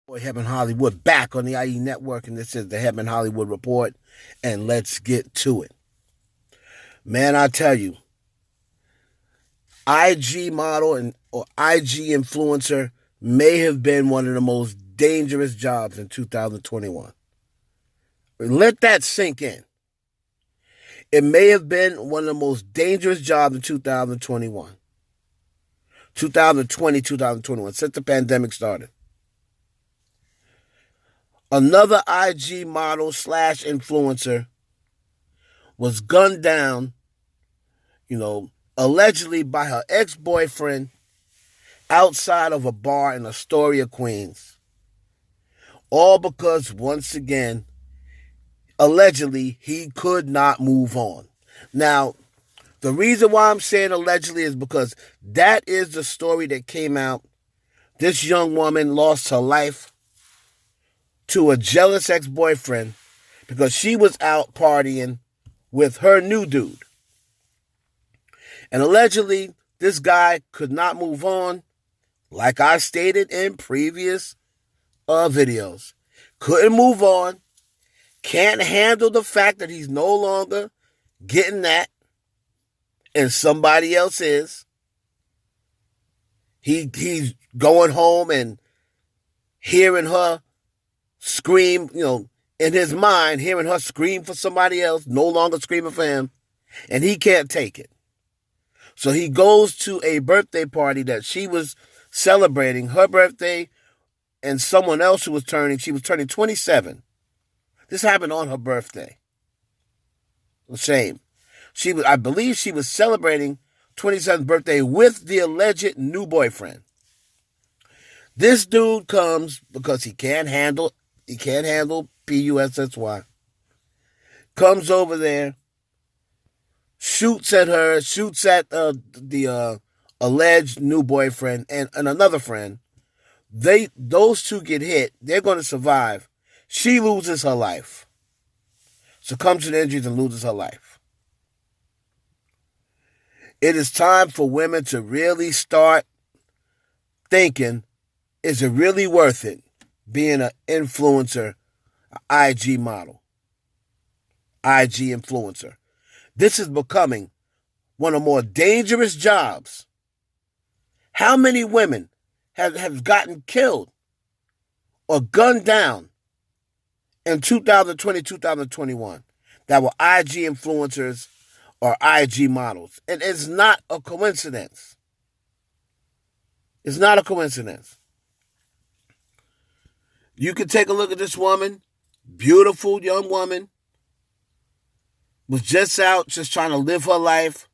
Boy, Heaven Hollywood back on the IE Network, and this is the Heaven Hollywood Report, and let's get to it. Man, I tell you, IG model and or IG influencer may have been one of the most dangerous jobs in 2021. Let that sink in. It may have been one of the most dangerous jobs in 2021. 2020, 2021, since the pandemic started. Another IG model slash influencer was gunned down, allegedly by her ex-boyfriend outside of a bar in Astoria, Queens. All because, once again, allegedly, he could not move on. Now, the reason why I'm saying allegedly is because that is the story that came out. This young woman lost her life to a jealous ex-boyfriend because she was out partying with her new dude. And allegedly, this guy could not move on, like I stated in previous videos. Couldn't move on, can't handle the fact that he's no longer getting that, and somebody else is. He's going home and hearing her scream, in his mind, hearing her scream for somebody else, no longer screaming for him, and he can't take it. So he goes to a birthday party that she was celebrating, her birthday, and someone else she was turning 27. This happened on her birthday. A shame. I believe she was celebrating 27th birthday with the alleged new boyfriend. This dude comes because he can't handle PUSSY. Comes over there, shoots at her, shoots at the alleged new boyfriend and another friend. Those two get hit. They're going to survive. She loses her life. Succumbs to the injuries and loses her life. It is time for women to really start thinking, is it really worth it being an influencer, an IG model, IG influencer? This is becoming one of the more dangerous jobs. How many women have gotten killed or gunned down in 2020, 2021 that were IG influencers or IG models? And it's not a coincidence. It's not a coincidence. You can take a look at this woman, beautiful young woman, was just out, just trying to live her life,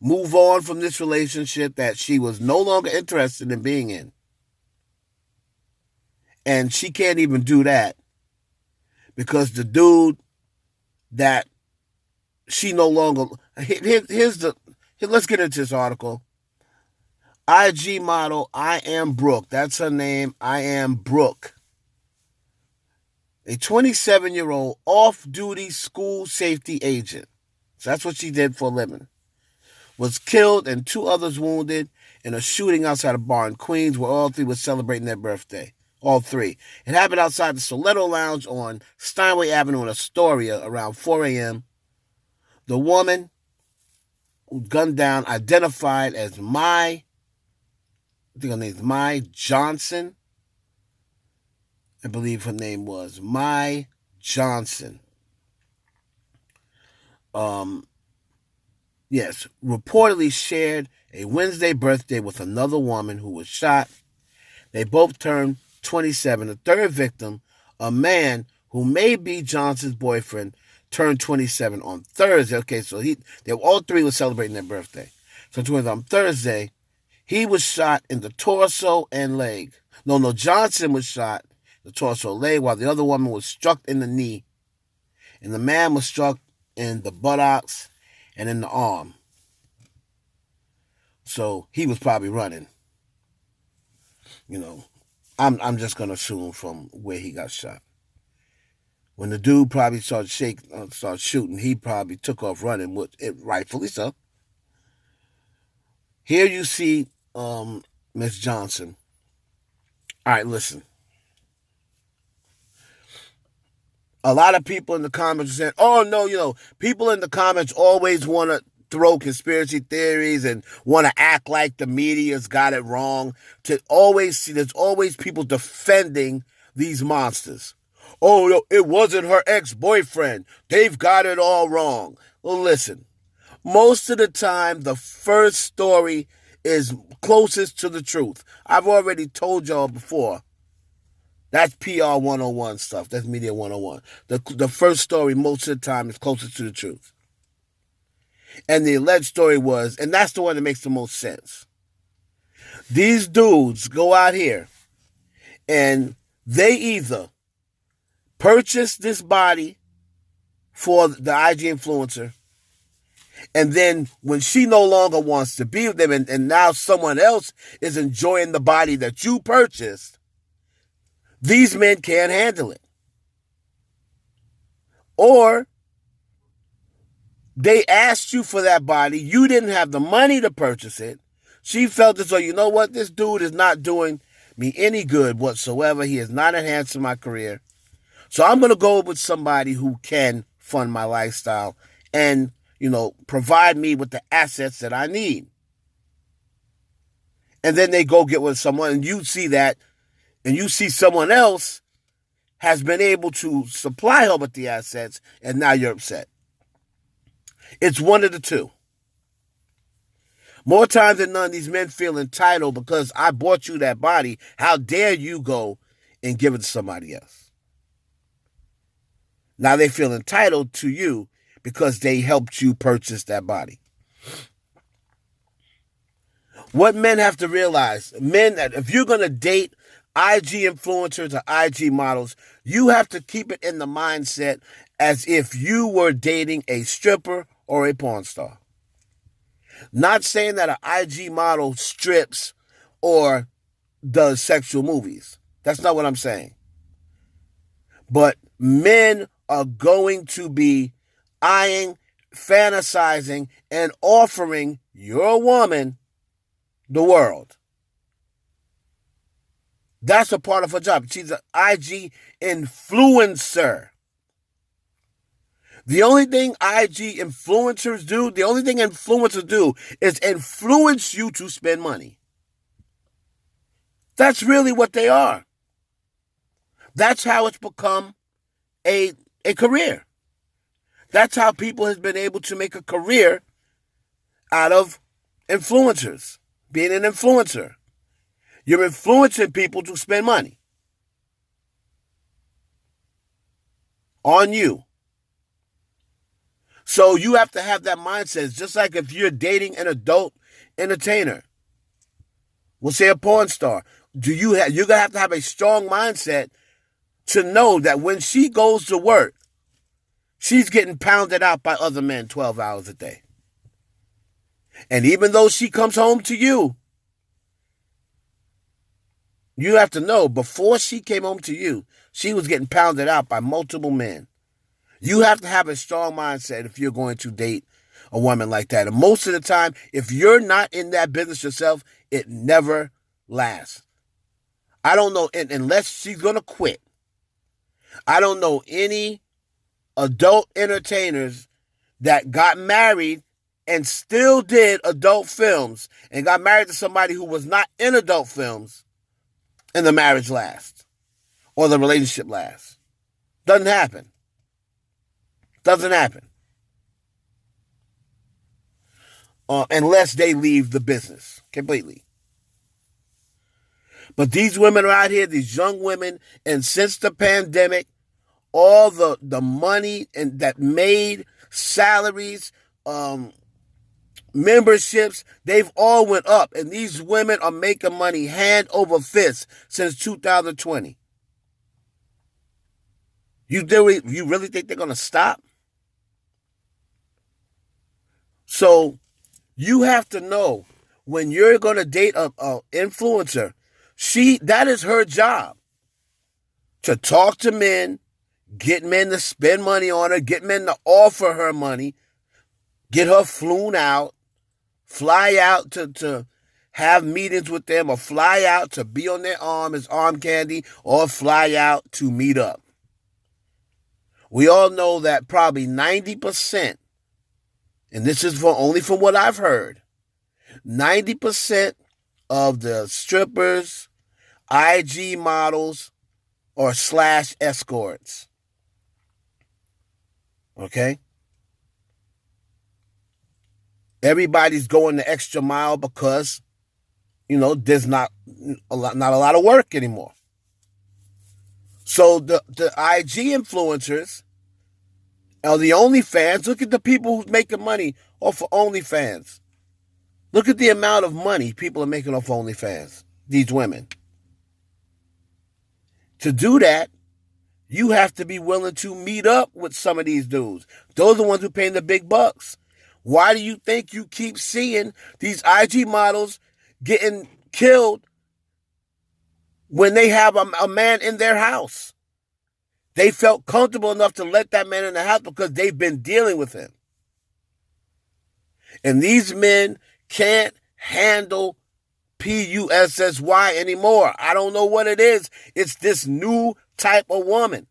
move on from this relationship that she was no longer interested in being in. And she can't even do that because the dude that she no longer... Let's get into this article. IG model, I Am Brooke. That's her name, I Am Brooke. A 27-year-old off-duty school safety agent. So that's what she did for a living. Was killed and two others wounded in a shooting outside a bar in Queens where all three were celebrating their birthday. All three. It happened outside the Soleto Lounge on Steinway Avenue in Astoria around 4 a.m. The woman who gunned down identified as I think her name is Myejohnson. I believe her name was myejohnson. Yes, reportedly shared a Wednesday birthday with another woman who was shot. They both turned 27. The third victim, a man who may be Johnson's boyfriend, turned 27 on Thursday. Okay, so all three were celebrating their birthday. So on Thursday, he was shot in the torso and leg. No, Johnson was shot in the torso and leg, while the other woman was struck in the knee. And the man was struck in the buttocks and in the arm. So he was probably running. I'm just going to assume from where he got shot. When the dude probably started shooting, he probably took off running, rightfully so. Here you see Miss Johnson. All right, listen. A lot of people in the comments are saying, oh, no, people in the comments always want to throw conspiracy theories and want to act like the media's got it wrong. To always see, there's always people defending these monsters. Oh, no, it wasn't her ex-boyfriend. They've got it all wrong. Well, listen, most of the time, the first story is closest to the truth. I've already told y'all before. That's PR 101 stuff. That's Media 101. The first story, most of the time, is closest to the truth. And the alleged story was, and that's the one that makes the most sense. These dudes go out here and they either purchase this body for the IG influencer, and then when she no longer wants to be with them and now someone else is enjoying the body that you purchased, these men can't handle it. Or they asked you for that body. You didn't have the money to purchase it. She felt as though, you know what, this dude is not doing me any good whatsoever. He is not enhancing my career. So I'm going to go with somebody who can fund my lifestyle and, provide me with the assets that I need. And then they go get with someone, and you see that, and you see someone else has been able to supply her with the assets, and now you're upset. It's one of the two. More times than none, these men feel entitled because I bought you that body. How dare you go and give it to somebody else? Now they feel entitled to you because they helped you purchase that body. What men have to realize, men, that if you're going to date IG influencers or IG models, you have to keep it in the mindset as if you were dating a stripper or a porn star. Not saying that an IG model strips or does sexual movies. That's not what I'm saying. But men are going to be eyeing, fantasizing, and offering your woman the world. That's a part of her job. She's an IG influencer. The only thing influencers do is influence you to spend money. That's really what they are. That's how it's become a career. That's how people have been able to make a career out of influencers, being an influencer. You're influencing people to spend money on you. So you have to have that mindset. It's just like if you're dating an adult entertainer, we'll say a porn star, you're going to have a strong mindset to know that when she goes to work, she's getting pounded out by other men 12 hours a day. And even though she comes home to you, you have to know before she came home to you, she was getting pounded out by multiple men. You have to have a strong mindset if you're going to date a woman like that. And most of the time, if you're not in that business yourself, it never lasts. I don't know, unless she's going to quit. I don't know any adult entertainers that got married and still did adult films and got married to somebody who was not in adult films and the marriage lasts or the relationship lasts. Doesn't happen. Doesn't happen. Unless they leave the business completely. But these women are out here, these young women, and since the pandemic, all the money and that made salaries, memberships, they've all went up. And these women are making money hand over fist since 2020. You really think they're going to stop? So you have to know when you're going to date a influencer, that is her job. To talk to men, get men to spend money on her, get men to offer her money, get her flown out, fly out to have meetings with them, or fly out to be on their arm as arm candy, or fly out to meet up. We all know that probably 90%, and this is only from what I've heard, 90% of the strippers, IG models, or slash escorts. Okay? Everybody's going the extra mile because, there's not a lot of work anymore. So the IG influencers or the OnlyFans, look at the people who's making money off of OnlyFans. Look at the amount of money people are making off OnlyFans, these women. To do that, you have to be willing to meet up with some of these dudes. Those are the ones who paying the big bucks. Why do you think you keep seeing these IG models getting killed when they have a man in their house? They felt comfortable enough to let that man in the house because they've been dealing with him. And these men can't handle PUSSY anymore. I don't know what it is. It's this new type of woman.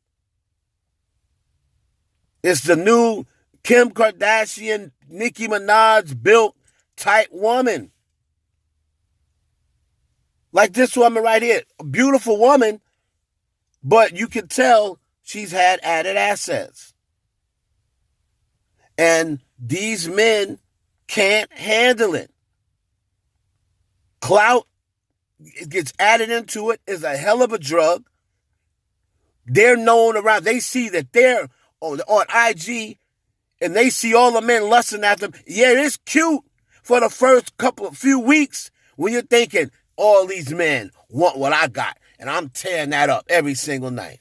It's the new Kim Kardashian, Nicki Minaj built type woman. Like this woman right here. A beautiful woman, but you can tell she's had added assets. And these men can't handle it. Clout gets added into it, is a hell of a drug. They're known around. They see that they're on IG and they see all the men lusting at them. Yeah, it's cute for the first few weeks when you're thinking, all these men want what I got, and I'm tearing that up every single night.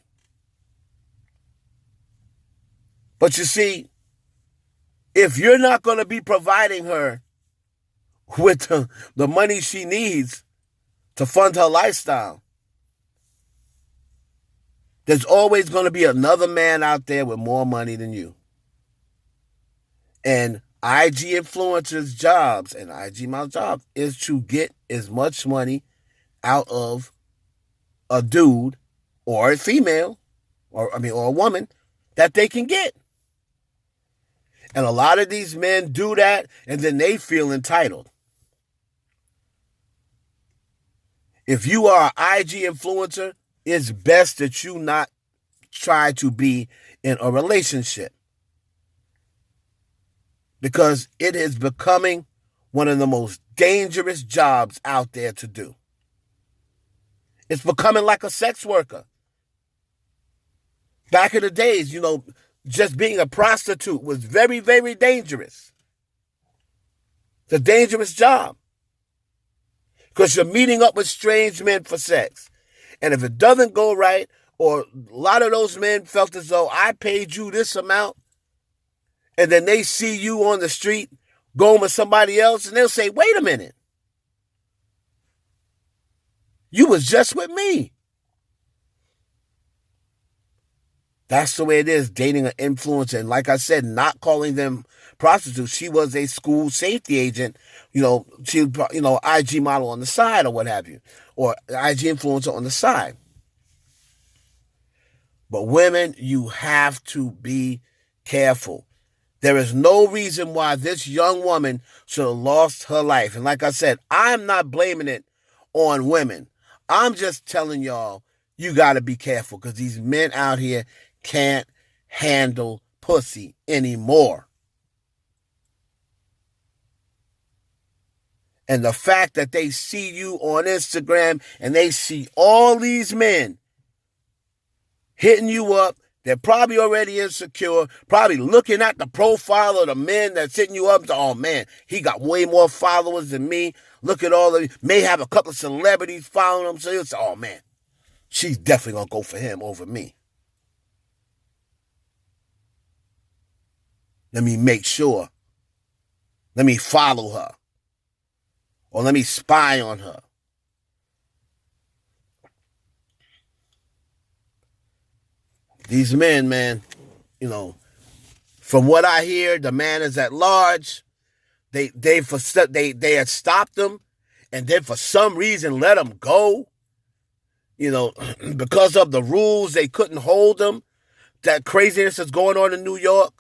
But you see, if you're not going to be providing her with the money she needs to fund her lifestyle, there's always going to be another man out there with more money than you. And IG influencers' jobs and IG model's job is to get as much money out of a dude or a female or a woman that they can get. And a lot of these men do that, and then they feel entitled. If you are an IG influencer, it's best that you not try to be in a relationship, because it is becoming one of the most dangerous jobs out there to do. It's becoming like a sex worker. Back in the days, just being a prostitute was very, very dangerous. It's a dangerous job because you're meeting up with strange men for sex. And if it doesn't go right, or a lot of those men felt as though I paid you this amount, and then they see you on the street going with somebody else, and they'll say, wait a minute. You was just with me. That's the way it is, dating an influencer. And like I said, not calling them prostitutes. She was a school safety agent. She was, IG model on the side or what have you. Or IG influencer on the side. But women, you have to be careful. There is no reason why this young woman should have lost her life. And like I said, I'm not blaming it on women. I'm just telling y'all, you got to be careful because these men out here can't handle pussy anymore. And the fact that they see you on Instagram and they see all these men hitting you up, they're probably already insecure, probably looking at the profile of the men that's hitting you up. Oh man, he got way more followers than me. Look at all of these. May have a couple of celebrities following him. So you'll say, oh man, she's definitely going to go for him over me. Let me make sure. Let me follow her. Or let me spy on her. These men, man, from what I hear, the man is at large. They had stopped them, and then for some reason let him go. Because of the rules, they couldn't hold him. that craziness that's going on in New York.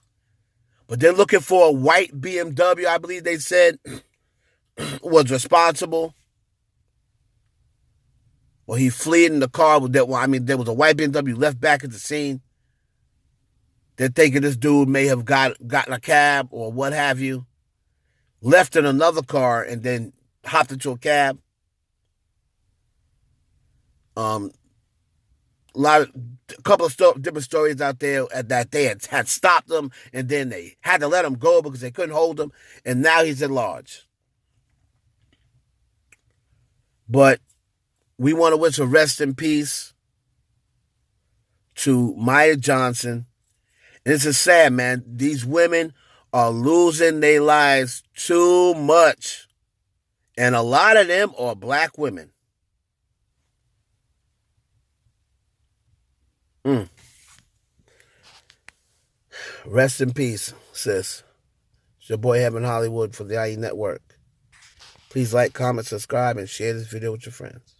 But they're looking for a white BMW, I believe they said, was responsible. Well, he fled in the car with that. Well, I mean, there was a white BMW left back at the scene. They're thinking this dude may have gotten a cab or what have you, left in another car and then hopped into a cab. A couple of different stories out there that they had stopped him and then they had to let him go because they couldn't hold him, and now he's at large. But we want to wish a rest in peace to Myejohnson. And this is sad, man. These women are losing their lives too much. And a lot of them are black women. Rest in peace, sis. It's your boy Heaven Hollywood for the IE Network. Please like, comment, subscribe, and share this video with your friends.